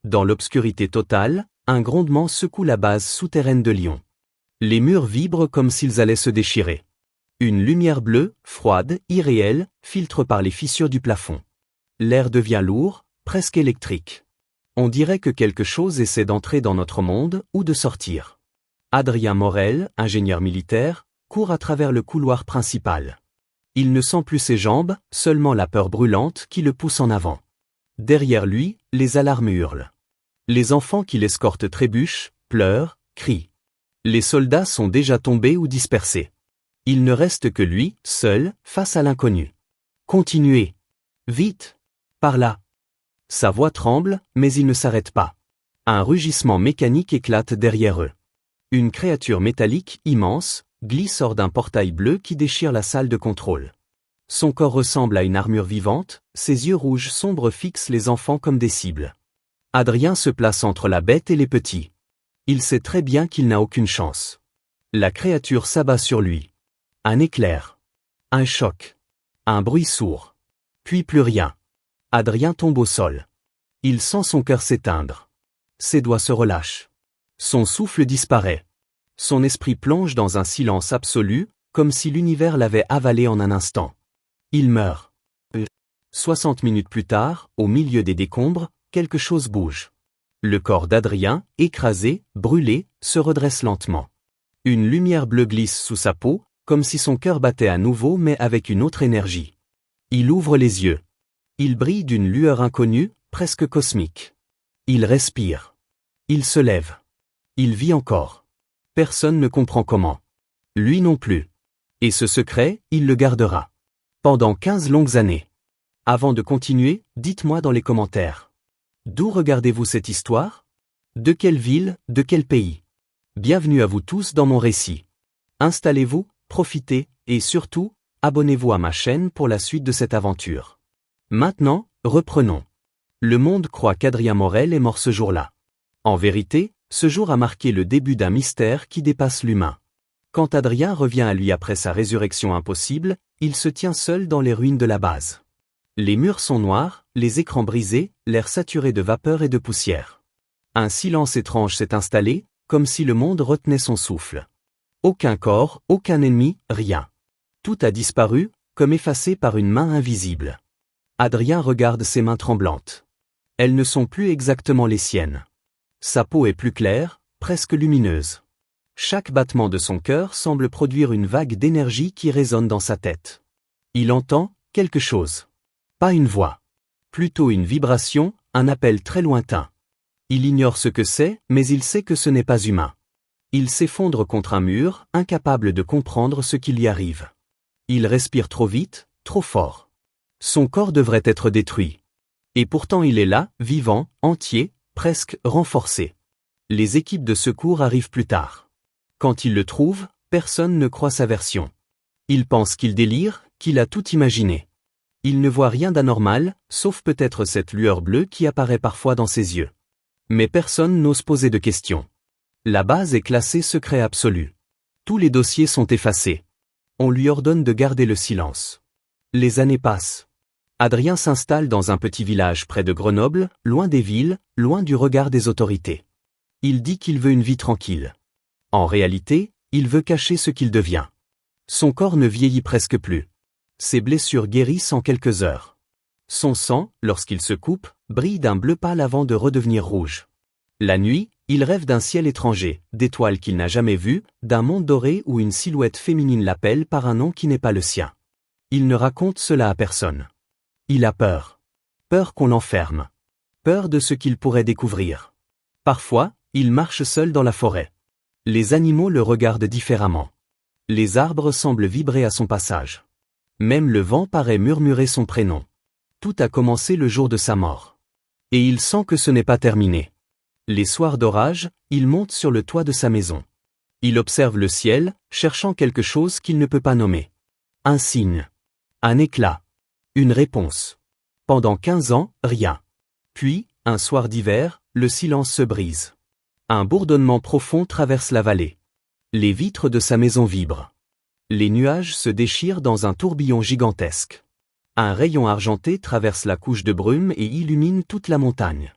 Dans l'obscurité totale, un grondement secoue la base souterraine de Lyon. Les murs vibrent comme s'ils allaient se déchirer. Une lumière bleue, froide, irréelle, filtre par les fissures du plafond. L'air devient lourd, presque électrique. On dirait que quelque chose essaie d'entrer dans notre monde ou de sortir. Adrien Morel, ingénieur militaire, court à travers le couloir principal. Il ne sent plus ses jambes, seulement la peur brûlante qui le pousse en avant. Derrière lui, les alarmes hurlent. Les enfants qui l'escortent trébuchent, pleurent, crient. Les soldats sont déjà tombés ou dispersés. Il ne reste que lui, seul, face à l'inconnu. Continuez. Vite. Par là. Sa voix tremble, mais il ne s'arrête pas. Un rugissement mécanique éclate derrière eux. Une créature métallique immense glisse hors d'un portail bleu qui déchire la salle de contrôle. Son corps ressemble à une armure vivante, ses yeux rouges sombres fixent les enfants comme des cibles. Adrien se place entre la bête et les petits. Il sait très bien qu'il n'a aucune chance. La créature s'abat sur lui. Un éclair. Un choc. Un bruit sourd. Puis plus rien. Adrien tombe au sol. Il sent son cœur s'éteindre. Ses doigts se relâchent. Son souffle disparaît. Son esprit plonge dans un silence absolu, comme si l'univers l'avait avalé en un instant. Il meurt. 60 minutes plus tard, au milieu des décombres, quelque chose bouge. Le corps d'Adrien, écrasé, brûlé, se redresse lentement. Une lumière bleue glisse sous sa peau, comme si son cœur battait à nouveau mais avec une autre énergie. Il ouvre les yeux. Il brille d'une lueur inconnue, presque cosmique. Il respire. Il se lève. Il vit encore. Personne ne comprend comment. Lui non plus. Et ce secret, il le gardera. Pendant 15 longues années. Avant de continuer, dites-moi dans les commentaires. D'où regardez-vous cette histoire? De quelle ville, de quel pays? Bienvenue à vous tous dans mon récit. Installez-vous, profitez, et surtout, abonnez-vous à ma chaîne pour la suite de cette aventure. Maintenant, reprenons. Le monde croit qu'Adrien Morel est mort ce jour-là. En vérité, ce jour a marqué le début d'un mystère qui dépasse l'humain. Quand Adrien revient à lui après sa résurrection impossible, il se tient seul dans les ruines de la base. Les murs sont noirs, les écrans brisés, l'air saturé de vapeur et de poussière. Un silence étrange s'est installé, comme si le monde retenait son souffle. Aucun corps, aucun ennemi, rien. Tout a disparu, comme effacé par une main invisible. Adrien regarde ses mains tremblantes. Elles ne sont plus exactement les siennes. Sa peau est plus claire, presque lumineuse. Chaque battement de son cœur semble produire une vague d'énergie qui résonne dans sa tête. Il entend quelque chose. Pas une voix. Plutôt une vibration, un appel très lointain. Il ignore ce que c'est, mais il sait que ce n'est pas humain. Il s'effondre contre un mur, incapable de comprendre ce qui lui arrive. Il respire trop vite, trop fort. Son corps devrait être détruit. Et pourtant il est là, vivant, entier, presque renforcé. Les équipes de secours arrivent plus tard. Quand ils le trouvent, personne ne croit sa version. Il pense qu'il délire, qu'il a tout imaginé. Il ne voit rien d'anormal, sauf peut-être cette lueur bleue qui apparaît parfois dans ses yeux. Mais personne n'ose poser de questions. La base est classée secret absolu. Tous les dossiers sont effacés. On lui ordonne de garder le silence. Les années passent. Adrien s'installe dans un petit village près de Grenoble, loin des villes, loin du regard des autorités. Il dit qu'il veut une vie tranquille. En réalité, il veut cacher ce qu'il devient. Son corps ne vieillit presque plus. Ses blessures guérissent en quelques heures. Son sang, lorsqu'il se coupe, brille d'un bleu pâle avant de redevenir rouge. La nuit, il rêve d'un ciel étranger, d'étoiles qu'il n'a jamais vues, d'un monde doré où une silhouette féminine l'appelle par un nom qui n'est pas le sien. Il ne raconte cela à personne. Il a peur. Peur qu'on l'enferme. Peur de ce qu'il pourrait découvrir. Parfois, il marche seul dans la forêt. Les animaux le regardent différemment. Les arbres semblent vibrer à son passage. Même le vent paraît murmurer son prénom. Tout a commencé le jour de sa mort. Et il sent que ce n'est pas terminé. Les soirs d'orage, il monte sur le toit de sa maison. Il observe le ciel, cherchant quelque chose qu'il ne peut pas nommer. Un signe. Un éclat. Une réponse. Pendant 15 ans, rien. Puis, un soir d'hiver, le silence se brise. Un bourdonnement profond traverse la vallée. Les vitres de sa maison vibrent. Les nuages se déchirent dans un tourbillon gigantesque. Un rayon argenté traverse la couche de brume et illumine toute la montagne.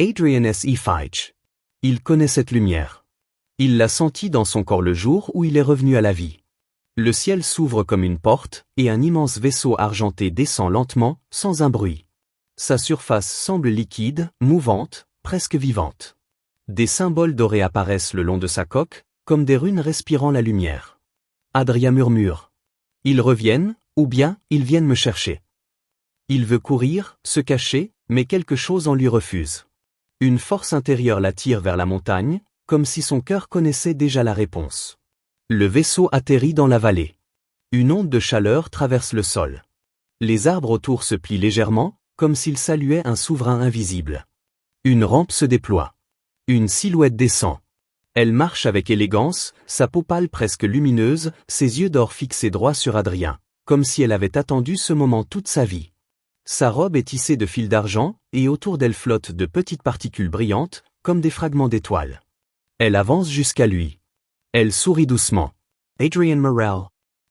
Adrian S. E. Feich. Il connaît cette lumière. Il l'a sentie dans son corps le jour où il est revenu à la vie. Le ciel s'ouvre comme une porte, et un immense vaisseau argenté descend lentement, sans un bruit. Sa surface semble liquide, mouvante, presque vivante. Des symboles dorés apparaissent le long de sa coque, comme des runes respirant la lumière. Adrien murmure. Ils reviennent, ou bien, ils viennent me chercher. Il veut courir, se cacher, mais quelque chose en lui refuse. Une force intérieure l'attire vers la montagne, comme si son cœur connaissait déjà la réponse. Le vaisseau atterrit dans la vallée. Une onde de chaleur traverse le sol. Les arbres autour se plient légèrement, comme s'ils saluaient un souverain invisible. Une rampe se déploie. Une silhouette descend. Elle marche avec élégance, sa peau pâle presque lumineuse, ses yeux d'or fixés droit sur Adrien, comme si elle avait attendu ce moment toute sa vie. Sa robe est tissée de fils d'argent, et autour d'elle flottent de petites particules brillantes, comme des fragments d'étoiles. Elle avance jusqu'à lui. Elle sourit doucement. « Adrian Morel »,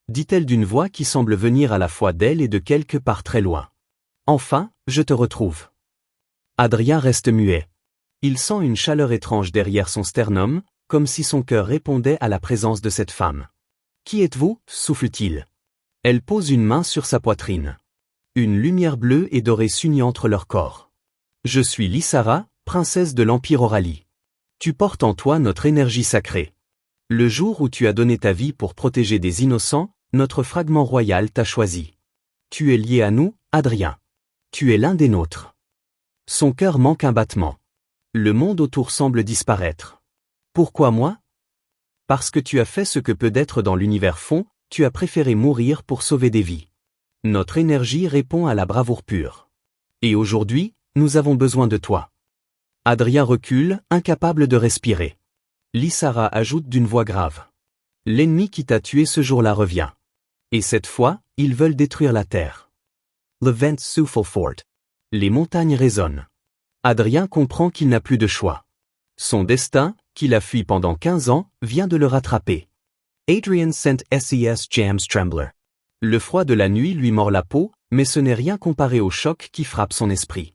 dit-elle d'une voix qui semble venir à la fois d'elle et de quelque part très loin. « Enfin, je te retrouve. » Adrien reste muet. Il sent une chaleur étrange derrière son sternum, comme si son cœur répondait à la présence de cette femme. « Qui êtes-vous » souffle-t-il. Elle pose une main sur sa poitrine. Une lumière bleue et dorée s'unit entre leurs corps. « Je suis Lysara, princesse de l'Empire Oralie. Tu portes en toi notre énergie sacrée. Le jour où tu as donné ta vie pour protéger des innocents, notre fragment royal t'a choisi. Tu es lié à nous, Adrien. Tu es l'un des nôtres. » Son cœur manque un battement. Le monde autour semble disparaître. Pourquoi moi? Parce que tu as fait ce que peu d'êtres dans l'univers font, tu as préféré mourir pour sauver des vies. Notre énergie répond à la bravoure pure. Et aujourd'hui, nous avons besoin de toi. Adrien recule, incapable de respirer. Lysara ajoute d'une voix grave. L'ennemi qui t'a tué ce jour-là revient. Et cette fois, ils veulent détruire la terre. Le vent souffle fort. Les montagnes résonnent. Adrien comprend qu'il n'a plus de choix. Son destin, qu'il a fui pendant 15 ans, vient de le rattraper. Adrian sent SES James Trembler. Le froid de la nuit lui mord la peau, mais ce n'est rien comparé au choc qui frappe son esprit.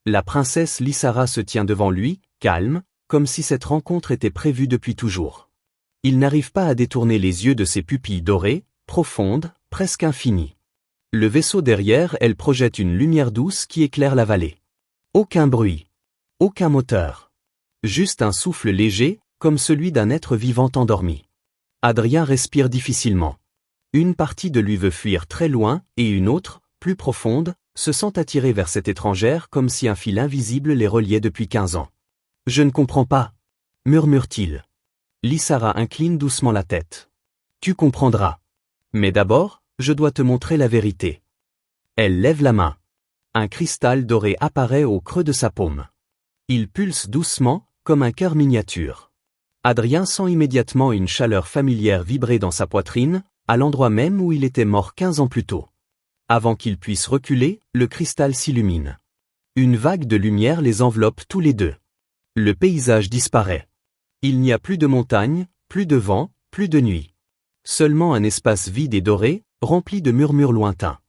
La princesse Lysara se tient devant lui, calme, comme si cette rencontre était prévue depuis toujours. Il n'arrive pas à détourner les yeux de ses pupilles dorées, profondes, presque infinies. Le vaisseau derrière elle projette une lumière douce qui éclaire la vallée. Aucun bruit. Aucun moteur. Juste un souffle léger, comme celui d'un être vivant endormi. Adrien respire difficilement. Une partie de lui veut fuir très loin, et une autre, plus profonde, se sent attirée vers cette étrangère comme si un fil invisible les reliait depuis 15 ans. « Je ne comprends pas » murmure-t-il. Lysara incline doucement la tête. « Tu comprendras. Mais d'abord, je dois te montrer la vérité. » Elle lève la main. Un cristal doré apparaît au creux de sa paume. Il pulse doucement, comme un cœur miniature. Adrien sent immédiatement une chaleur familière vibrer dans sa poitrine, à l'endroit même où il était mort 15 ans plus tôt. Avant qu'il puisse reculer, le cristal s'illumine. Une vague de lumière les enveloppe tous les deux. Le paysage disparaît. Il n'y a plus de montagnes, plus de vent, plus de nuit. Seulement un espace vide et doré, rempli de murmures lointains.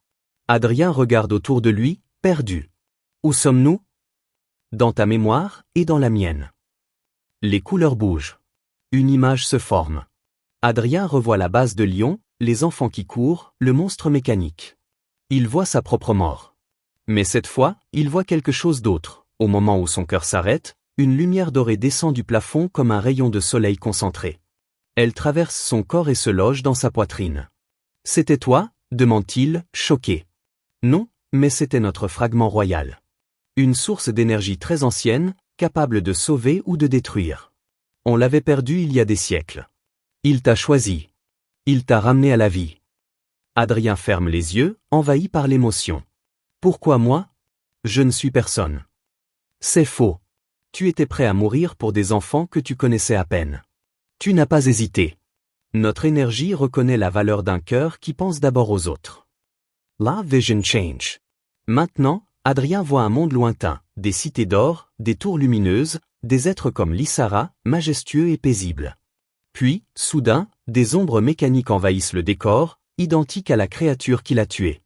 Adrien regarde autour de lui, perdu. Où sommes-nous? Dans ta mémoire, et dans la mienne. Les couleurs bougent. Une image se forme. Adrien revoit la base de Lyon, les enfants qui courent, le monstre mécanique. Il voit sa propre mort. Mais cette fois, il voit quelque chose d'autre. Au moment où son cœur s'arrête, une lumière dorée descend du plafond comme un rayon de soleil concentré. Elle traverse son corps et se loge dans sa poitrine. « C'était toi » demande-t-il, choqué. « Non, mais c'était notre fragment royal. Une source d'énergie très ancienne, capable de sauver ou de détruire. On l'avait perdu il y a des siècles. Il t'a choisi. Il t'a ramené à la vie. » Adrien ferme les yeux, envahi par l'émotion. « Pourquoi moi? Je ne suis personne. » C'est faux. Tu étais prêt à mourir pour des enfants que tu connaissais à peine. Tu n'as pas hésité. Notre énergie reconnaît la valeur d'un cœur qui pense d'abord aux autres. La vision change. Maintenant, Adrien voit un monde lointain, des cités d'or, des tours lumineuses, des êtres comme Lysara, majestueux et paisibles. Puis, soudain, des ombres mécaniques envahissent le décor, identiques à la créature qui l'a tué.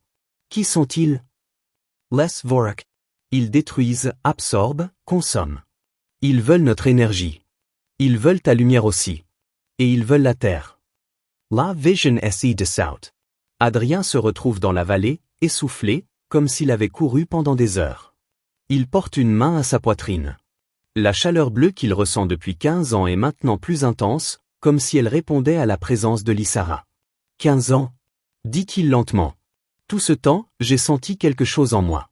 Qui sont-ils? Les Vorak. Ils détruisent, absorbent, consomment. Ils veulent notre énergie. Ils veulent ta lumière aussi. Et ils veulent la terre. La Vision SE de South. Adrien se retrouve dans la vallée, essoufflé, comme s'il avait couru pendant des heures. Il porte une main à sa poitrine. La chaleur bleue qu'il ressent depuis 15 ans est maintenant plus intense, comme si elle répondait à la présence de Lissara. 15 ans, dit-il lentement. Tout ce temps, j'ai senti quelque chose en moi.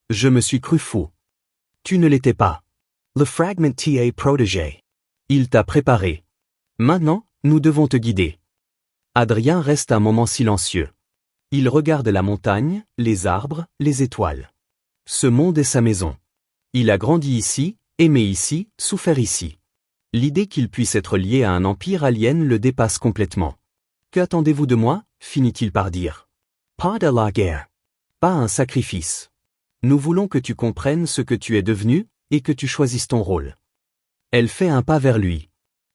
Je me suis cru fou. Tu ne l'étais pas. Le fragment t'a protégé. Il t'a préparé. Maintenant, nous devons te guider. Adrien reste un moment silencieux. Il regarde la montagne, les arbres, les étoiles. Ce monde est sa maison. Il a grandi ici, aimé ici, souffert ici. L'idée qu'il puisse être lié à un empire alien le dépasse complètement. Qu'attendez-vous de moi, finit-il par dire. Pas de la guerre. Pas un sacrifice. Nous voulons que tu comprennes ce que tu es devenu, et que tu choisisses ton rôle. Elle fait un pas vers lui.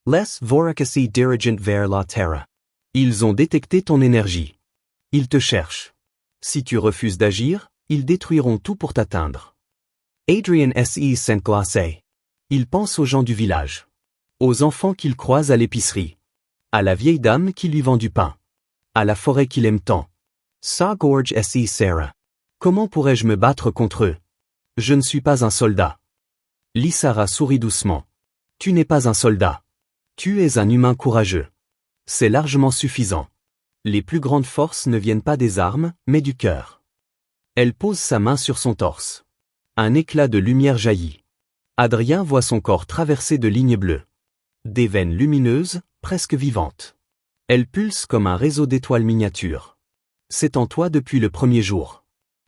Les voracasi dirigent vers la terre. Ils ont détecté ton énergie. Ils te cherchent. Si tu refuses d'agir, ils détruiront tout pour t'atteindre. Adrien S.E. Saint-Glacé. Il pense aux gens du village. Aux enfants qu'il croise à l'épicerie. À la vieille dame qui lui vend du pain. À la forêt qu'il aime tant. Sa Gorge S.E. Sarah. Comment pourrais-je me battre contre eux? Je ne suis pas un soldat. Lissara sourit doucement. Tu n'es pas un soldat. Tu es un humain courageux. C'est largement suffisant. Les plus grandes forces ne viennent pas des armes, mais du cœur. Elle pose sa main sur son torse. Un éclat de lumière jaillit. Adrien voit son corps traversé de lignes bleues. Des veines lumineuses, presque vivantes. Elles pulsent comme un réseau d'étoiles miniatures. C'est en toi depuis le premier jour.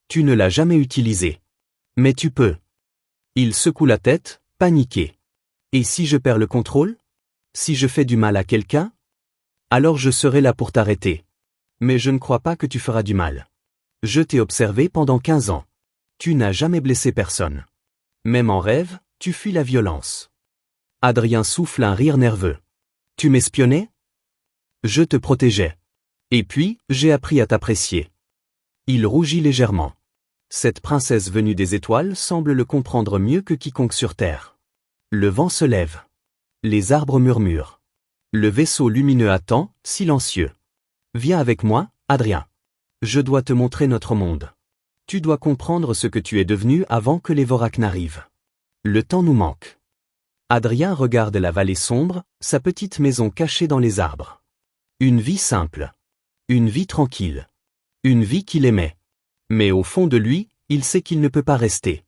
Tu ne l'as jamais utilisé. Mais tu peux. Il secoue la tête, paniqué. Et si je perds le contrôle? Si je fais du mal à quelqu'un? Alors je serai là pour t'arrêter. Mais je ne crois pas que tu feras du mal. Je t'ai observé pendant 15 ans. Tu n'as jamais blessé personne. Même en rêve, tu fuis la violence. Adrien souffle un rire nerveux. Tu m'espionnais? Je te protégeais. Et puis, j'ai appris à t'apprécier. Il rougit légèrement. Cette princesse venue des étoiles semble le comprendre mieux que quiconque sur Terre. Le vent se lève. Les arbres murmurent. Le vaisseau lumineux attend, silencieux. Viens avec moi, Adrien. Je dois te montrer notre monde. Tu dois comprendre ce que tu es devenu avant que les Voracs n'arrivent. Le temps nous manque. Adrien regarde la vallée sombre, sa petite maison cachée dans les arbres. Une vie simple. Une vie tranquille. Une vie qu'il aimait. Mais au fond de lui, il sait qu'il ne peut pas rester.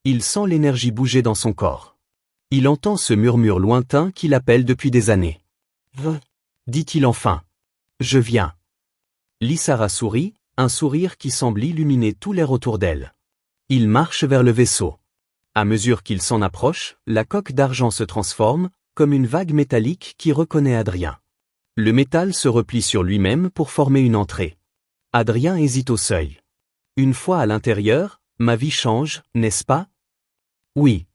Il sent l'énergie bouger dans son corps. Il entend ce murmure lointain qui l'appelle depuis des années. Dit-il enfin. Je viens. Lissara sourit, un sourire qui semble illuminer tout l'air autour d'elle. Il marche vers le vaisseau. À mesure qu'il s'en approche, la coque d'argent se transforme, comme une vague métallique qui reconnaît Adrien. Le métal se replie sur lui-même pour former une entrée. Adrien hésite au seuil. Une fois à l'intérieur, ma vie change, n'est-ce pas? Oui.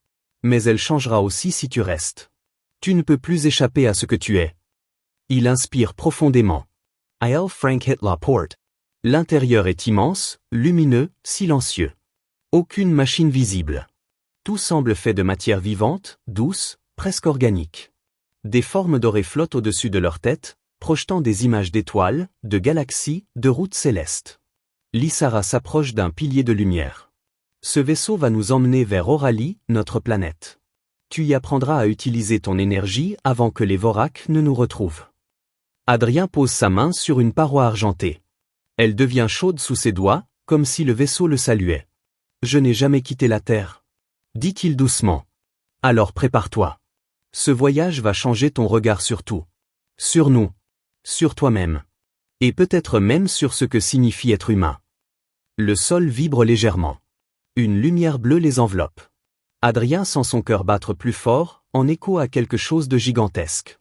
Mais elle changera aussi si tu restes. Tu ne peux plus échapper à ce que tu es. Il inspire profondément. I'll Frank hit la porte. L'intérieur est immense, lumineux, silencieux. Aucune machine visible. Tout semble fait de matière vivante, douce, presque organique. Des formes dorées flottent au-dessus de leur tête, projetant des images d'étoiles, de galaxies, de routes célestes. Lissara s'approche d'un pilier de lumière. Ce vaisseau va nous emmener vers Oralie, notre planète. Tu y apprendras à utiliser ton énergie avant que les Voracs ne nous retrouvent. Adrien pose sa main sur une paroi argentée. Elle devient chaude sous ses doigts, comme si le vaisseau le saluait. Je n'ai jamais quitté la Terre. Dit-il doucement. Alors prépare-toi. Ce voyage va changer ton regard sur tout. Sur nous. Sur toi-même. Et peut-être même sur ce que signifie être humain. Le sol vibre légèrement. Une lumière bleue les enveloppe. Adrien sent son cœur battre plus fort, en écho à quelque chose de gigantesque.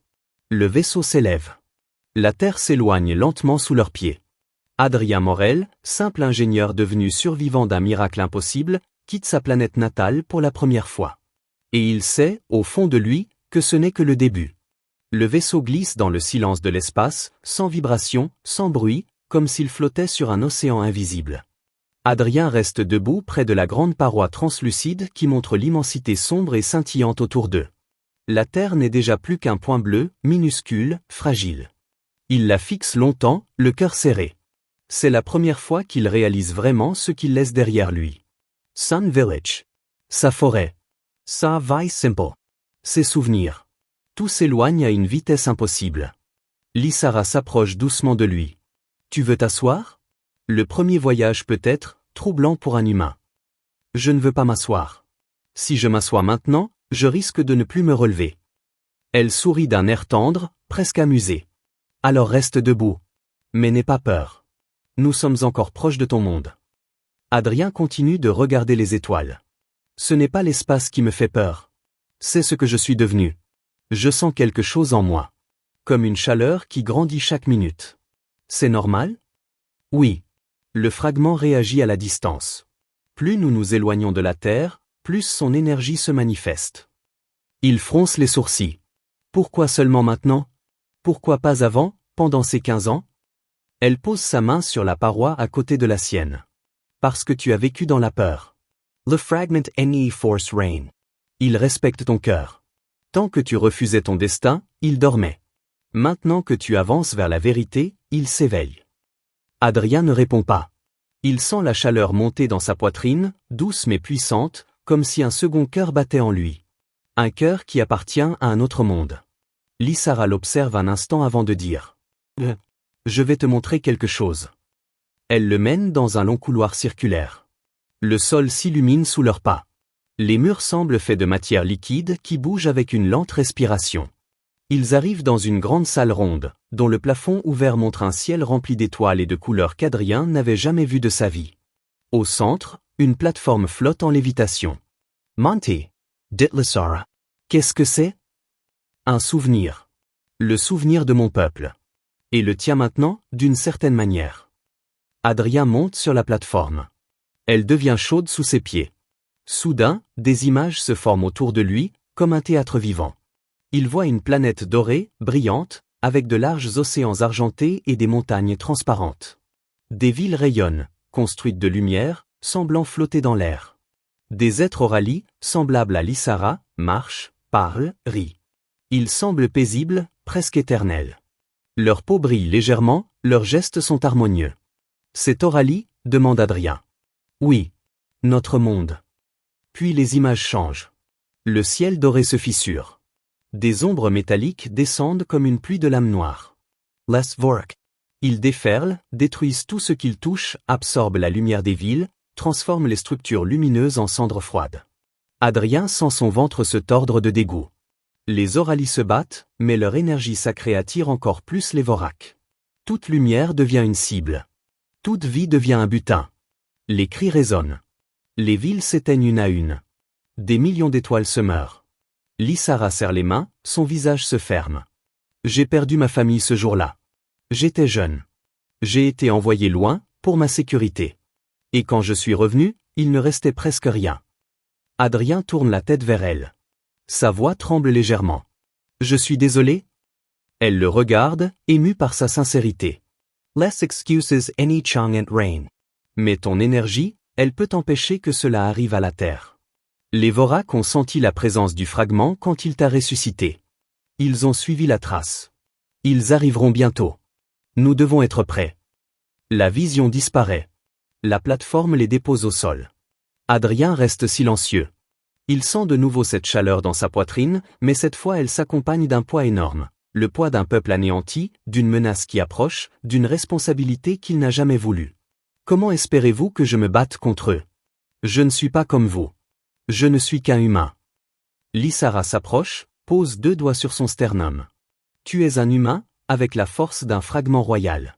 Le vaisseau s'élève. La Terre s'éloigne lentement sous leurs pieds. Adrien Morel, simple ingénieur devenu survivant d'un miracle impossible, quitte sa planète natale pour la première fois. Et il sait, au fond de lui, que ce n'est que le début. Le vaisseau glisse dans le silence de l'espace, sans vibration, sans bruit, comme s'il flottait sur un océan invisible. Adrien reste debout près de la grande paroi translucide qui montre l'immensité sombre et scintillante autour d'eux. La Terre n'est déjà plus qu'un point bleu, minuscule, fragile. Il la fixe longtemps, le cœur serré. C'est la première fois qu'il réalise vraiment ce qu'il laisse derrière lui. Sun Village. Sa forêt. Sa vie simple. Ses souvenirs. Tout s'éloigne à une vitesse impossible. Lysara s'approche doucement de lui. Tu veux t'asseoir? Le premier voyage peut être troublant pour un humain. Je ne veux pas m'asseoir. Si je m'assois maintenant, je risque de ne plus me relever. Elle sourit d'un air tendre, presque amusé. Alors reste debout. Mais n'aie pas peur. Nous sommes encore proches de ton monde. Adrien continue de regarder les étoiles. Ce n'est pas l'espace qui me fait peur. C'est ce que je suis devenu. Je sens quelque chose en moi. Comme une chaleur qui grandit chaque minute. C'est normal? Oui. Le fragment réagit à la distance. Plus nous nous éloignons de la Terre, plus son énergie se manifeste. Il fronce les sourcils. Pourquoi seulement maintenant? Pourquoi pas avant, pendant ces 15 ans? Elle pose sa main sur la paroi à côté de la sienne. Parce que tu as vécu dans la peur. Le fragment any force reign. Il respecte ton cœur. Tant que tu refusais ton destin, il dormait. Maintenant que tu avances vers la vérité, il s'éveille. Adrien ne répond pas. Il sent la chaleur monter dans sa poitrine, douce mais puissante, comme si un second cœur battait en lui. Un cœur qui appartient à un autre monde. Lysara l'observe un instant avant de dire « Je vais te montrer quelque chose ». Elle le mène dans un long couloir circulaire. Le sol s'illumine sous leurs pas. Les murs semblent faits de matière liquide qui bouge avec une lente respiration. Ils arrivent dans une grande salle ronde, dont le plafond ouvert montre un ciel rempli d'étoiles et de couleurs qu'Adrien n'avait jamais vues de sa vie. Au centre, une plateforme flotte en lévitation. Monty, dit Lysara. Qu'est-ce que c'est? Un souvenir. Le souvenir de mon peuple. Et le tien maintenant, d'une certaine manière. Adrien monte sur la plateforme. Elle devient chaude sous ses pieds. Soudain, des images se forment autour de lui, comme un théâtre vivant. Il voit une planète dorée, brillante, avec de larges océans argentés et des montagnes transparentes. Des villes rayonnent, construites de lumière, semblant flotter dans l'air. Des êtres au rallye, semblables à Lysara, marchent, parlent, rient. Ils semblent paisibles, presque éternels. Leur peau brille légèrement, leurs gestes sont harmonieux. C'est Aurélie? Demande Adrien. Oui. Notre monde. Puis les images changent. Le ciel doré se fissure. Des ombres métalliques descendent comme une pluie de lames noires. Les Vorak. Ils déferlent, détruisent tout ce qu'ils touchent, absorbent la lumière des villes, transforment les structures lumineuses en cendres froides. Adrien sent son ventre se tordre de dégoût. Les Aurélies se battent, mais leur énergie sacrée attire encore plus les Vorak. Toute lumière devient une cible. Toute vie devient un butin. Les cris résonnent. Les villes s'éteignent une à une. Des millions d'étoiles se meurent. Lysara serre les mains, son visage se ferme. J'ai perdu ma famille ce jour-là. J'étais jeune. J'ai été envoyé loin, pour ma sécurité. Et quand je suis revenu, il ne restait presque rien. Adrien tourne la tête vers elle. Sa voix tremble légèrement. Je suis désolé? Elle le regarde, émue par sa sincérité. Less excuses any Chang and Rain. Mais ton énergie, elle peut empêcher que cela arrive à la Terre. Les Vorak ont senti la présence du fragment quand il t'a ressuscité. Ils ont suivi la trace. Ils arriveront bientôt. Nous devons être prêts. La vision disparaît. La plateforme les dépose au sol. Adrien reste silencieux. Il sent de nouveau cette chaleur dans sa poitrine, mais cette fois elle s'accompagne d'un poids énorme. Le poids d'un peuple anéanti, d'une menace qui approche, d'une responsabilité qu'il n'a jamais voulu. Comment espérez-vous que je me batte contre eux? Je ne suis pas comme vous. Je ne suis qu'un humain. Lysara s'approche, pose 2 doigts sur son sternum. Tu es un humain, avec la force d'un fragment royal.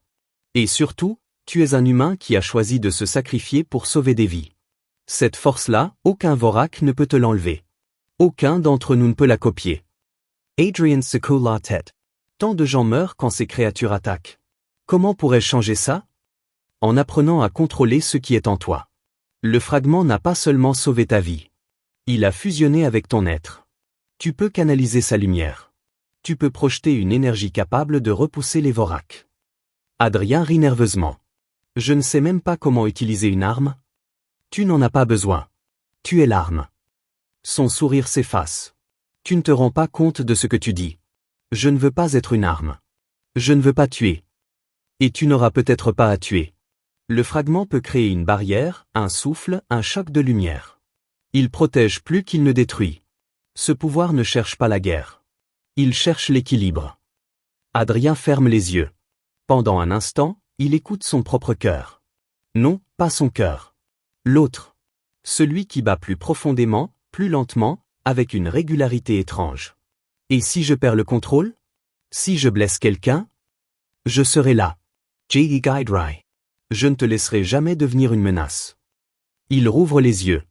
Et surtout, tu es un humain qui a choisi de se sacrifier pour sauver des vies. Cette force-là, aucun Vorak ne peut te l'enlever. Aucun d'entre nous ne peut la copier. Adrien secoue la tête. Tant de gens meurent quand ces créatures attaquent. Comment pourrais-je changer ça? En apprenant à contrôler ce qui est en toi. Le fragment n'a pas seulement sauvé ta vie. Il a fusionné avec ton être. Tu peux canaliser sa lumière. Tu peux projeter une énergie capable de repousser les Vorak. Adrien rit nerveusement. Je ne sais même pas comment utiliser une arme. Tu n'en as pas besoin. Tu es l'arme. Son sourire s'efface. Tu ne te rends pas compte de ce que tu dis. Je ne veux pas être une arme. Je ne veux pas tuer. Et tu n'auras peut-être pas à tuer. Le fragment peut créer une barrière, un souffle, un choc de lumière. Il protège plus qu'il ne détruit. Ce pouvoir ne cherche pas la guerre. Il cherche l'équilibre. Adrien ferme les yeux. Pendant un instant, il écoute son propre cœur. Non, pas son cœur. L'autre. Celui qui bat plus profondément, plus lentement, avec une régularité étrange. Et si je perds le contrôle? Si je blesse quelqu'un? Je serai là. J.E. Guidry. Je ne te laisserai jamais devenir une menace. Il rouvre les yeux.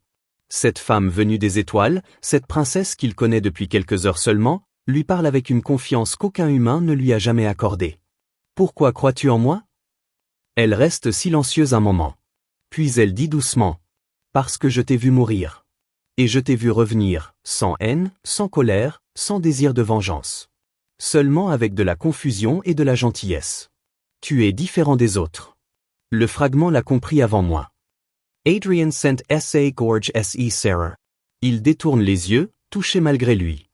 Cette femme venue des étoiles, cette princesse qu'il connaît depuis quelques heures seulement, lui parle avec une confiance qu'aucun humain ne lui a jamais accordée. Pourquoi crois-tu en moi? Elle reste silencieuse un moment. Puis elle dit doucement. Parce que je t'ai vu mourir. Et je t'ai vu revenir, sans haine, sans colère, sans désir de vengeance. Seulement avec de la confusion et de la gentillesse. Tu es différent des autres. Le fragment l'a compris avant moi. Adrian sent S.A. Gorge S.E. Sarah. Il détourne les yeux, touché malgré lui.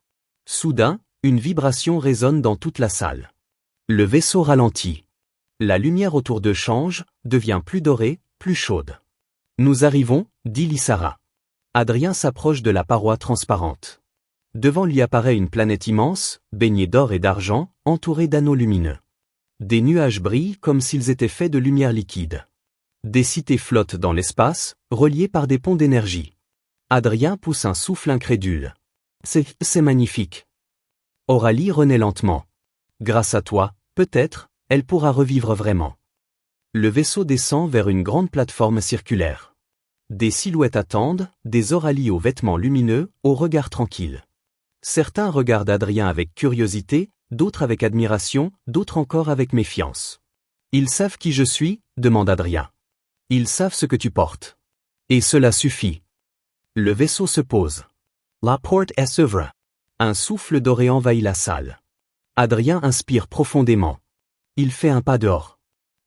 Soudain, une vibration résonne dans toute la salle. Le vaisseau ralentit. La lumière autour d'eux change, devient plus dorée, plus chaude. Nous arrivons, dit Lysara. Adrien s'approche de la paroi transparente. Devant lui apparaît une planète immense, baignée d'or et d'argent, entourée d'anneaux lumineux. Des nuages brillent comme s'ils étaient faits de lumière liquide. Des cités flottent dans l'espace, reliées par des ponts d'énergie. Adrien pousse un souffle incrédule. C'est magnifique. Aurélie renaît lentement. Grâce à toi, peut-être, elle pourra revivre vraiment. Le vaisseau descend vers une grande plateforme circulaire. Des silhouettes attendent, des Aurélie aux vêtements lumineux, au regard tranquille. Certains regardent Adrien avec curiosité, d'autres avec admiration, d'autres encore avec méfiance. Ils savent qui je suis, demande Adrien. Ils savent ce que tu portes. Et cela suffit. Le vaisseau se pose. La porte s'ouvre. Un souffle doré envahit la salle. Adrien inspire profondément. Il fait un pas dehors.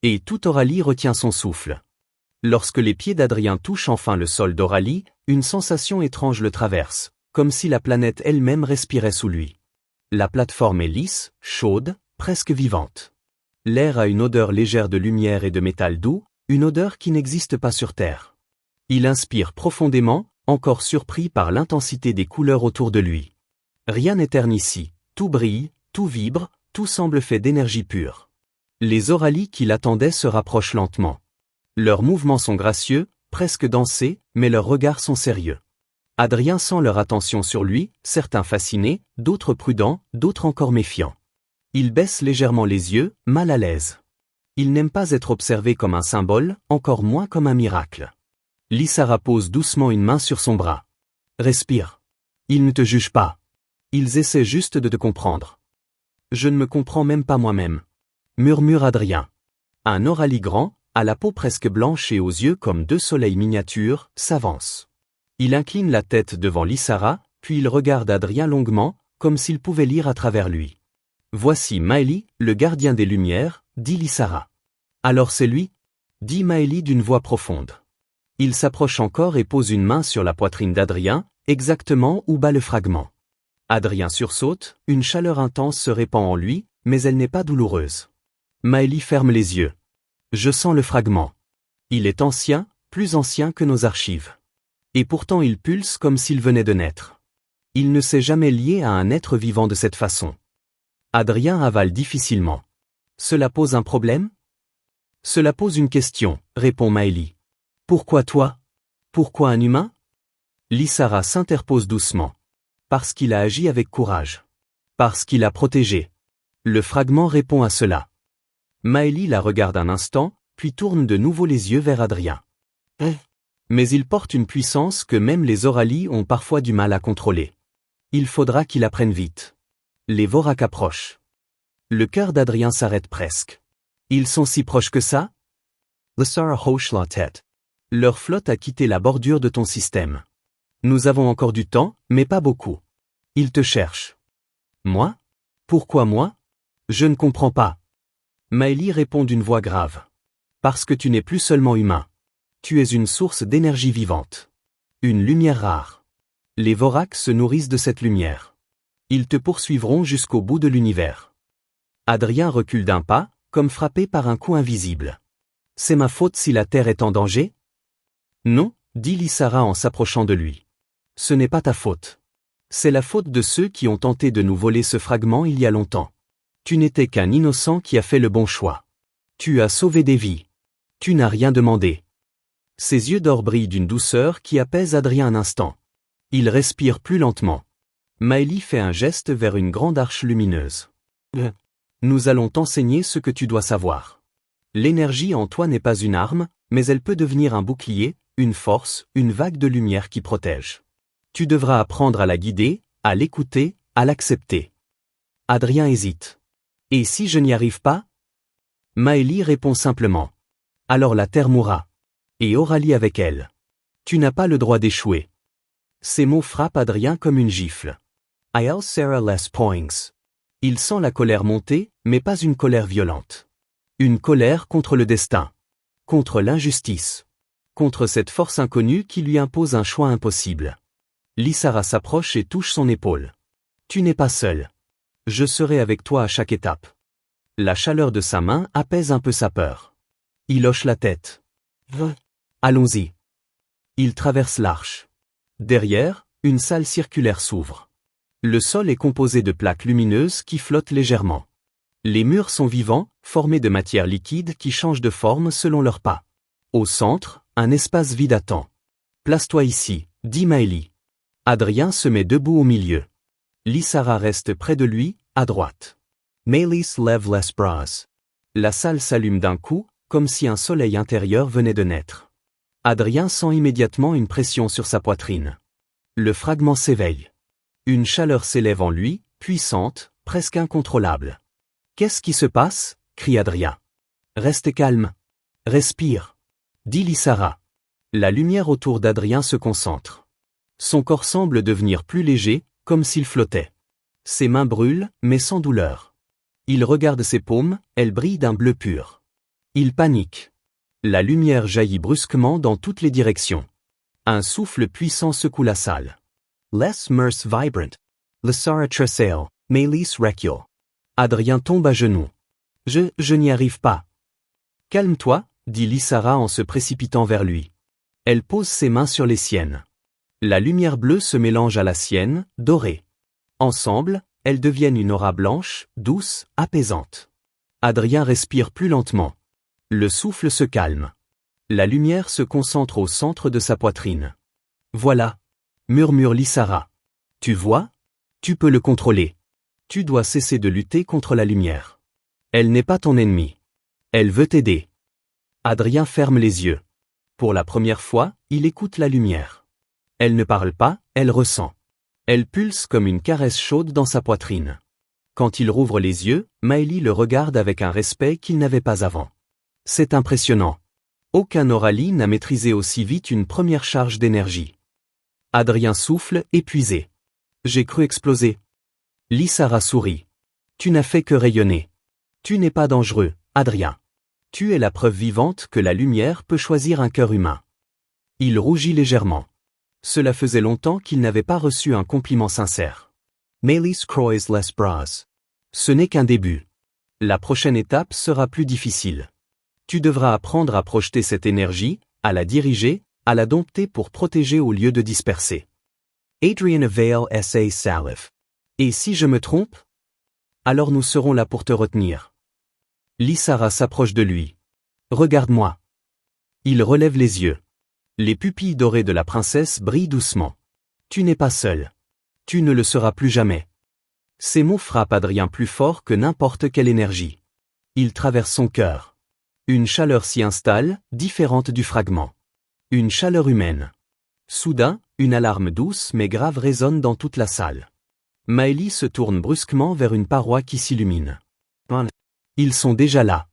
Et toute Aurélie retient son souffle. Lorsque les pieds d'Adrien touchent enfin le sol d'Aurélie, une sensation étrange le traverse, comme si la planète elle-même respirait sous lui. La plateforme est lisse, chaude, presque vivante. L'air a une odeur légère de lumière et de métal doux, une odeur qui n'existe pas sur Terre. Il inspire profondément, encore surpris par l'intensité des couleurs autour de lui. Rien n'est terne ici, tout brille, tout vibre, tout semble fait d'énergie pure. Les Aurélie qui l'attendaient se rapprochent lentement. Leurs mouvements sont gracieux, presque dansés, mais leurs regards sont sérieux. Adrien sent leur attention sur lui, certains fascinés, d'autres prudents, d'autres encore méfiants. Il baisse légèrement les yeux, mal à l'aise. Il n'aime pas être observé comme un symbole, encore moins comme un miracle. Lysara pose doucement une main sur son bras. Respire. Ils ne te jugent pas. Ils essaient juste de te comprendre. Je ne me comprends même pas moi-même. Murmure Adrien. Un Aurélie grand, à la peau presque blanche et aux yeux comme deux soleils miniatures, s'avance. Il incline la tête devant Lysara, puis il regarde Adrien longuement, comme s'il pouvait lire à travers lui. Voici Maëlie, le gardien des Lumières, dit Lysara. Alors c'est lui? Dit Maëlie d'une voix profonde. Il s'approche encore et pose une main sur la poitrine d'Adrien, exactement où bat le fragment. Adrien sursaute, une chaleur intense se répand en lui, mais elle n'est pas douloureuse. Maëlie ferme les yeux. Je sens le fragment. Il est ancien, plus ancien que nos archives. Et pourtant il pulse comme s'il venait de naître. Il ne s'est jamais lié à un être vivant de cette façon. Adrien avale difficilement. Cela pose un problème? Cela pose une question, répond Maëlie. Pourquoi toi? Pourquoi un humain? Lysara s'interpose doucement. Parce qu'il a agi avec courage. Parce qu'il a protégé. Le fragment répond à cela. Maëlie la regarde un instant, puis tourne de nouveau les yeux vers Adrien. Mais il porte une puissance que même les Aurélie ont parfois du mal à contrôler. Il faudra qu'il apprenne vite. Les Vorak approchent. Le cœur d'Adrien s'arrête presque. Ils sont si proches que ça? Lysara hoche la tête. Leur flotte a quitté la bordure de ton système. Nous avons encore du temps, mais pas beaucoup. Ils te cherchent. Moi? Pourquoi moi? Je ne comprends pas. Maëlie répond d'une voix grave. Parce que tu n'es plus seulement humain. Tu es une source d'énergie vivante. Une lumière rare. Les Vorak se nourrissent de cette lumière. Ils te poursuivront jusqu'au bout de l'univers. Adrien recule d'un pas, comme frappé par un coup invisible. C'est ma faute si la Terre est en danger? Non, dit Lysara en s'approchant de lui. Ce n'est pas ta faute. C'est la faute de ceux qui ont tenté de nous voler ce fragment il y a longtemps. Tu n'étais qu'un innocent qui a fait le bon choix. Tu as sauvé des vies. Tu n'as rien demandé. Ses yeux d'or brillent d'une douceur qui apaise Adrien un instant. Il respire plus lentement. Maëlie fait un geste vers une grande arche lumineuse. Nous allons t'enseigner ce que tu dois savoir. L'énergie en toi n'est pas une arme, mais elle peut devenir un bouclier, une force, une vague de lumière qui protège. Tu devras apprendre à la guider, à l'écouter, à l'accepter. Adrien hésite. Et si je n'y arrive pas? Maëlie répond simplement. Alors la terre mourra. Et Aurélie avec elle. Tu n'as pas le droit d'échouer. Ces mots frappent Adrien comme une gifle. I'll Sarah less points. Il sent la colère monter, mais pas une colère violente. Une colère contre le destin. Contre l'injustice. Contre cette force inconnue qui lui impose un choix impossible. Lysara s'approche et touche son épaule. Tu n'es pas seul. Je serai avec toi à chaque étape. La chaleur de sa main apaise un peu sa peur. Il hoche la tête. Allons-y. Il traverse l'arche. Derrière, une salle circulaire s'ouvre. Le sol est composé de plaques lumineuses qui flottent légèrement. Les murs sont vivants, formés de matière liquide qui change de forme selon leur pas. Au centre, un espace vide attend. Place-toi ici, dit Maëlie. Adrien se met debout au milieu. Lysara reste près de lui, à droite. Maëlie lève les bras. La salle s'allume d'un coup, comme si un soleil intérieur venait de naître. Adrien sent immédiatement une pression sur sa poitrine. Le fragment s'éveille. Une chaleur s'élève en lui, puissante, presque incontrôlable. Qu'est-ce qui se passe? Crie Adrien. Reste calme. Respire. Dit Lysara. La lumière autour d'Adrien se concentre. Son corps semble devenir plus léger, comme s'il flottait. Ses mains brûlent, mais sans douleur. Il regarde ses paumes, elles brillent d'un bleu pur. Il panique. La lumière jaillit brusquement dans toutes les directions. Un souffle puissant secoue la salle. Less merce vibrant. Lysara tressail, Maëlie recule. Adrien tombe à genoux. Je n'y arrive pas. Calme-toi, dit Lysara en se précipitant vers lui. Elle pose ses mains sur les siennes. La lumière bleue se mélange à la sienne, dorée. Ensemble, elles deviennent une aura blanche, douce, apaisante. Adrien respire plus lentement. Le souffle se calme. La lumière se concentre au centre de sa poitrine. Voilà, murmure Lysara. Tu vois? Tu peux le contrôler. Tu dois cesser de lutter contre la lumière. Elle n'est pas ton ennemi. Elle veut t'aider. Adrien ferme les yeux. Pour la première fois, il écoute la lumière. Elle ne parle pas, elle ressent. Elle pulse comme une caresse chaude dans sa poitrine. Quand il rouvre les yeux, Maëlie le regarde avec un respect qu'il n'avait pas avant. C'est impressionnant. Aucun Aurélie n'a maîtrisé aussi vite une première charge d'énergie. Adrien souffle, épuisé. J'ai cru exploser. Lysara sourit. Tu n'as fait que rayonner. Tu n'es pas dangereux, Adrien. Tu es la preuve vivante que la lumière peut choisir un cœur humain. Il rougit légèrement. Cela faisait longtemps qu'il n'avait pas reçu un compliment sincère. Maëlie croise les bras. Ce n'est qu'un début. La prochaine étape sera plus difficile. Tu devras apprendre à projeter cette énergie, à la diriger, à la dompter pour protéger au lieu de disperser. Adrien Veil S.A. Salif. Et si je me trompe? Alors nous serons là pour te retenir. Lysara s'approche de lui. Regarde-moi. Il relève les yeux. Les pupilles dorées de la princesse brillent doucement. Tu n'es pas seul. Tu ne le seras plus jamais. Ces mots frappent Adrien plus fort que n'importe quelle énergie. Ils traversent son cœur. Une chaleur s'y installe, différente du fragment. Une chaleur humaine. Soudain, une alarme douce mais grave résonne dans toute la salle. Maëlie se tourne brusquement vers une paroi qui s'illumine. Ils sont déjà là.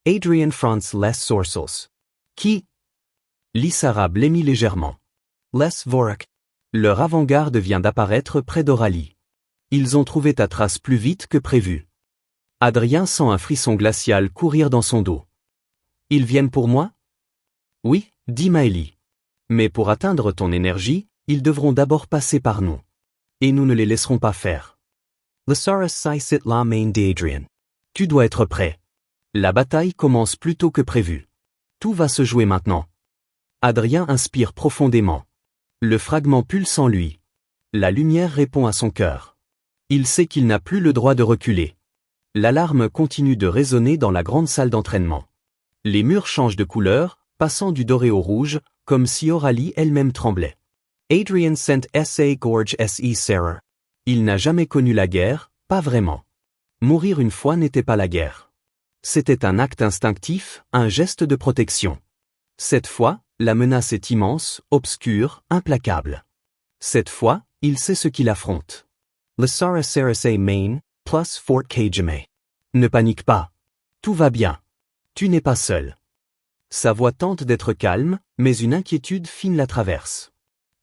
Adrien France Les Sourcils. Qui? Lysara blêmit légèrement. Les Vorak. Leur avant-garde vient d'apparaître près d'Aurélie. Ils ont trouvé ta trace plus vite que prévu. Adrien sent un frisson glacial courir dans son dos. Ils viennent pour moi? Oui, dit Maëlie. Mais pour atteindre ton énergie, ils devront d'abord passer par nous. Et nous ne les laisserons pas faire. Lysara sit la main d'Adrian. Tu dois être prêt. La bataille commence plus tôt que prévu. Tout va se jouer maintenant. Adrien inspire profondément. Le fragment pulse en lui. La lumière répond à son cœur. Il sait qu'il n'a plus le droit de reculer. L'alarme continue de résonner dans la grande salle d'entraînement. Les murs changent de couleur, passant du doré au rouge, comme si Aurélie elle-même tremblait. Adrian sent sa gorge se Sarah. Il n'a jamais connu la guerre, pas vraiment. Mourir une fois n'était pas la guerre. C'était un acte instinctif, un geste de protection. Cette fois, la menace est immense, obscure, implacable. Cette fois, il sait ce qu'il affronte. Lysara Sarasay Main, plus Fort Kajame. Ne panique pas. Tout va bien. Tu n'es pas seul. Sa voix tente d'être calme, mais une inquiétude fine la traverse.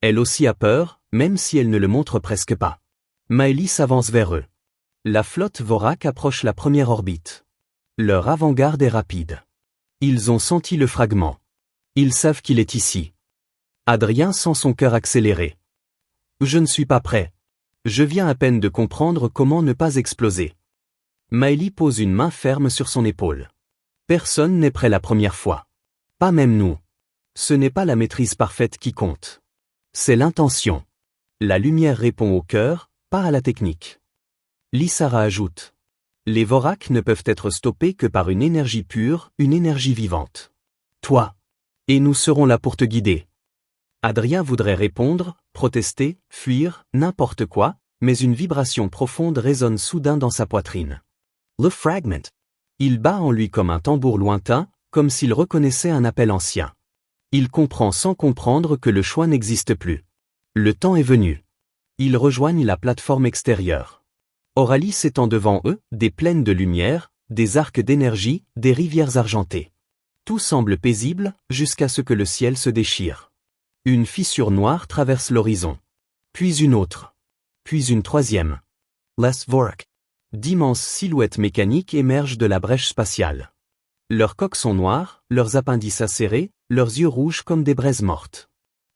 Elle aussi a peur, même si elle ne le montre presque pas. Maëlie s'avance vers eux. La flotte Vorak approche la première orbite. Leur avant-garde est rapide. Ils ont senti le fragment. Ils savent qu'il est ici. Adrien sent son cœur accélérer. Je ne suis pas prêt. Je viens à peine de comprendre comment ne pas exploser. Maëlie pose une main ferme sur son épaule. Personne n'est prêt la première fois. Pas même nous. Ce n'est pas la maîtrise parfaite qui compte. C'est l'intention. La lumière répond au cœur, pas à la technique. Lysara ajoute. Les Vorak ne peuvent être stoppés que par une énergie pure, une énergie vivante. Toi. Et nous serons là pour te guider. Adrien voudrait répondre, protester, fuir, n'importe quoi, mais une vibration profonde résonne soudain dans sa poitrine. Le fragment. Il bat en lui comme un tambour lointain, comme s'il reconnaissait un appel ancien. Il comprend sans comprendre que le choix n'existe plus. Le temps est venu. Ils rejoignent la plateforme extérieure. Aurélie s'étend devant eux, des plaines de lumière, des arcs d'énergie, des rivières argentées. Tout semble paisible, jusqu'à ce que le ciel se déchire. Une fissure noire traverse l'horizon. Puis une autre. Puis une troisième. Les Vorak. D'immenses silhouettes mécaniques émergent de la brèche spatiale. Leurs coques sont noires, leurs appendices acérés, leurs yeux rouges comme des braises mortes.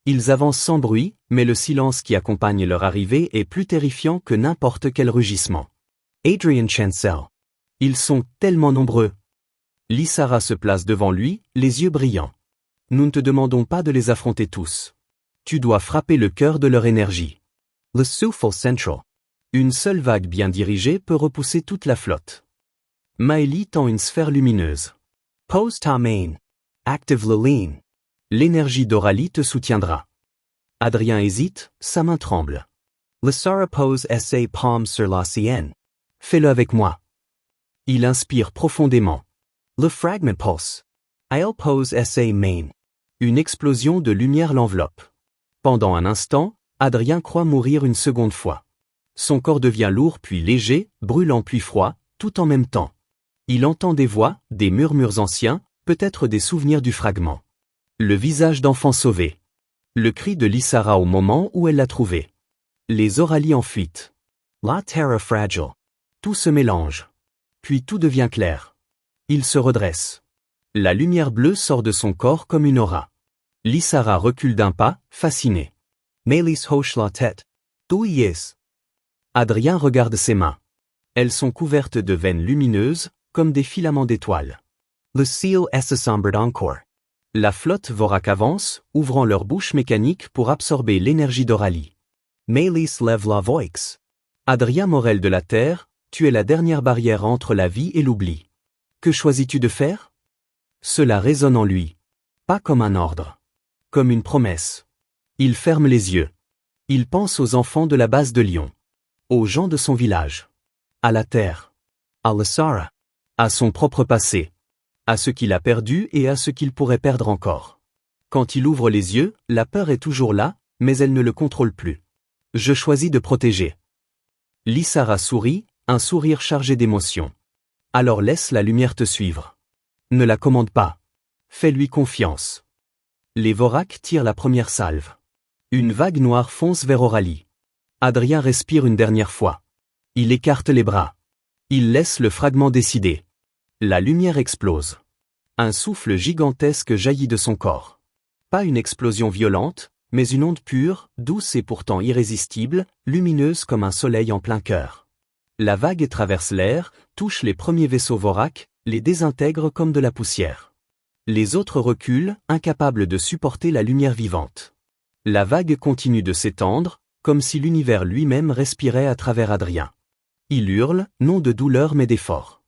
Ils avancent sans bruit, mais le silence qui accompagne leur arrivée est plus terrifiant que n'importe quel rugissement. Adrian Chancel. Ils sont tellement nombreux. Lysara se place devant lui, les yeux brillants. Nous ne te demandons pas de les affronter tous. Tu dois frapper le cœur de leur énergie. Le Soulful Central. Une seule vague bien dirigée peut repousser toute la flotte. Maëlie tend une sphère lumineuse. Pose ta main. Active le lean. L'énergie d'Aurélie te soutiendra. Adrien hésite, sa main tremble. Lysara pose sa palme sur la sienne. Fais-le avec moi. Il inspire profondément. Le fragment pulse. I'll pose sa main. Une explosion de lumière l'enveloppe. Pendant un instant, Adrien croit mourir une seconde fois. Son corps devient lourd puis léger, brûlant puis froid, tout en même temps. Il entend des voix, des murmures anciens, peut-être des souvenirs du fragment. Le visage d'enfant sauvé. Le cri de Lysara au moment où elle l'a trouvé. Les Aurélie en fuite. La terre fragile. Tout se mélange. Puis tout devient clair. Il se redresse. La lumière bleue sort de son corps comme une aura. Lysara recule d'un pas, fascinée. Maëlie hoche la tête. D'où y est-ce? Adrien regarde ses mains. Elles sont couvertes de veines lumineuses, comme des filaments d'étoiles. Le ciel est sombre encore. La flotte Vorak avance, ouvrant leur bouche mécanique pour absorber l'énergie d'Aurélie. Maëlie lève la voix. Adrien Morel de la Terre, tu es la dernière barrière entre la vie et l'oubli. Que choisis-tu de faire? Cela résonne en lui. Pas comme un ordre. Comme une promesse. Il ferme les yeux. Il pense aux enfants de la base de Lyon. Aux gens de son village. À la terre. À Lysara. À son propre passé. À ce qu'il a perdu et à ce qu'il pourrait perdre encore. Quand il ouvre les yeux, la peur est toujours là, mais elle ne le contrôle plus. Je choisis de protéger. Lysara sourit, un sourire chargé d'émotion. Alors laisse la lumière te suivre. Ne la commande pas. Fais-lui confiance. Les Vorak tirent la première salve. Une vague noire fonce vers Aurélie. Adrien respire une dernière fois. Il écarte les bras. Il laisse le fragment décider. La lumière explose. Un souffle gigantesque jaillit de son corps. Pas une explosion violente, mais une onde pure, douce et pourtant irrésistible, lumineuse comme un soleil en plein cœur. La vague traverse l'air, touche les premiers vaisseaux Vorak, les désintègre comme de la poussière. Les autres reculent, incapables de supporter la lumière vivante. La vague continue de s'étendre, comme si l'univers lui-même respirait à travers Adrien. Il hurle, non de douleur mais d'effort.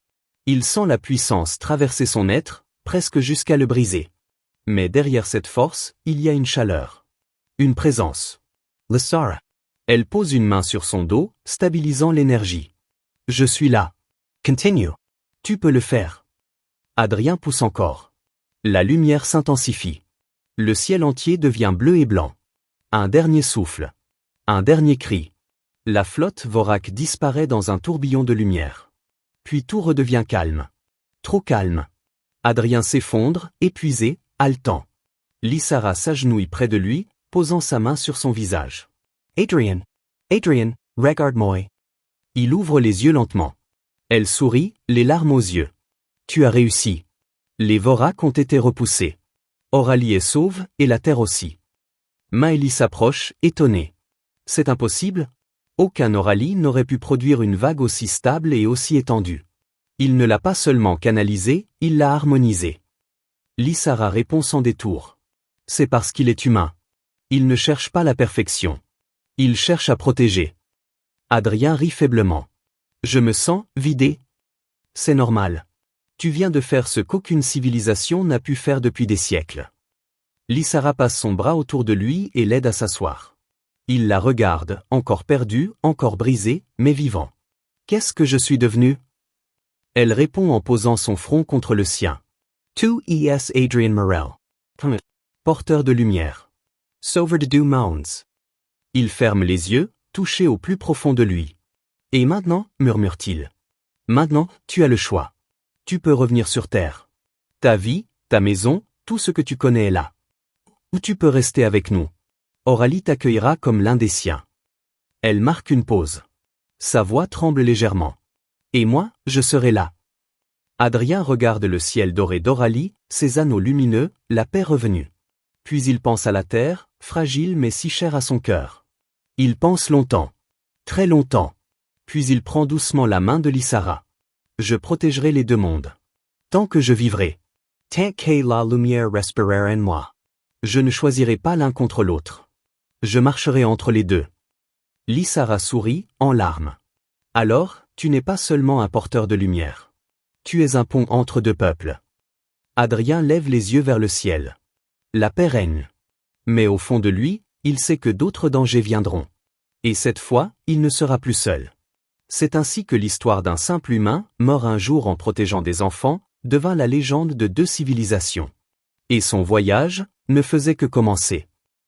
Il sent la puissance traverser son être, presque jusqu'à le briser. Mais derrière cette force, il y a une chaleur. Une présence. Lysara. Elle pose une main sur son dos, stabilisant l'énergie. Je suis là. Continue. Tu peux le faire. Adrien pousse encore. La lumière s'intensifie. Le ciel entier devient bleu et blanc. Un dernier souffle. Un dernier cri. La flotte Vorak disparaît dans un tourbillon de lumière. Puis tout redevient calme. Trop calme. Adrien s'effondre, épuisé, haletant. Lysara s'agenouille près de lui, posant sa main sur son visage. Adrien. Adrien, regarde-moi. Il ouvre les yeux lentement. Elle sourit, les larmes aux yeux. Tu as réussi. Les Vorak ont été repoussés. Aurélie est sauve, et la Terre aussi. Maëlie s'approche, étonnée. C'est impossible? Aucun Aurélie n'aurait pu produire une vague aussi stable et aussi étendue. Il ne l'a pas seulement canalisée, il l'a harmonisée. Lysara répond sans détour. C'est parce qu'il est humain. Il ne cherche pas la perfection. Il cherche à protéger. Adrien rit faiblement. Je me sens vidé. C'est normal. Tu viens de faire ce qu'aucune civilisation n'a pu faire depuis des siècles. Lysara passe son bras autour de lui et l'aide à s'asseoir. Il la regarde, encore perdu, encore brisé, mais vivant. Qu'est-ce que je suis devenu? Elle répond en posant son front contre le sien. 2es Adrien Morel. Porteur de lumière. Sauveur de deux mondes. Il ferme les yeux, touché au plus profond de lui. Et maintenant, murmure-t-il. Maintenant, tu as le choix. Tu peux revenir sur Terre. Ta vie, ta maison, tout ce que tu connais est là. Ou tu peux rester avec nous. Aurélie t'accueillera comme l'un des siens. Elle marque une pause. Sa voix tremble légèrement. Et moi, je serai là. Adrien regarde le ciel doré d'Aurélie, ses anneaux lumineux, la paix revenue. Puis il pense à la terre, fragile mais si chère à son cœur. Il pense longtemps. Très longtemps. Puis il prend doucement la main de Lysara. Je protégerai les deux mondes. Tant que je vivrai. Tant que la lumière respirera en moi. Je ne choisirai pas l'un contre l'autre. Je marcherai entre les deux. Lysara sourit, en larmes. Alors, tu n'es pas seulement un porteur de lumière. Tu es un pont entre deux peuples. Adrien lève les yeux vers le ciel. La paix règne. Mais au fond de lui, il sait que d'autres dangers viendront. Et cette fois, il ne sera plus seul. C'est ainsi que l'histoire d'un simple humain, mort un jour en protégeant des enfants, devint la légende de deux civilisations. Et son voyage ne faisait que commencer.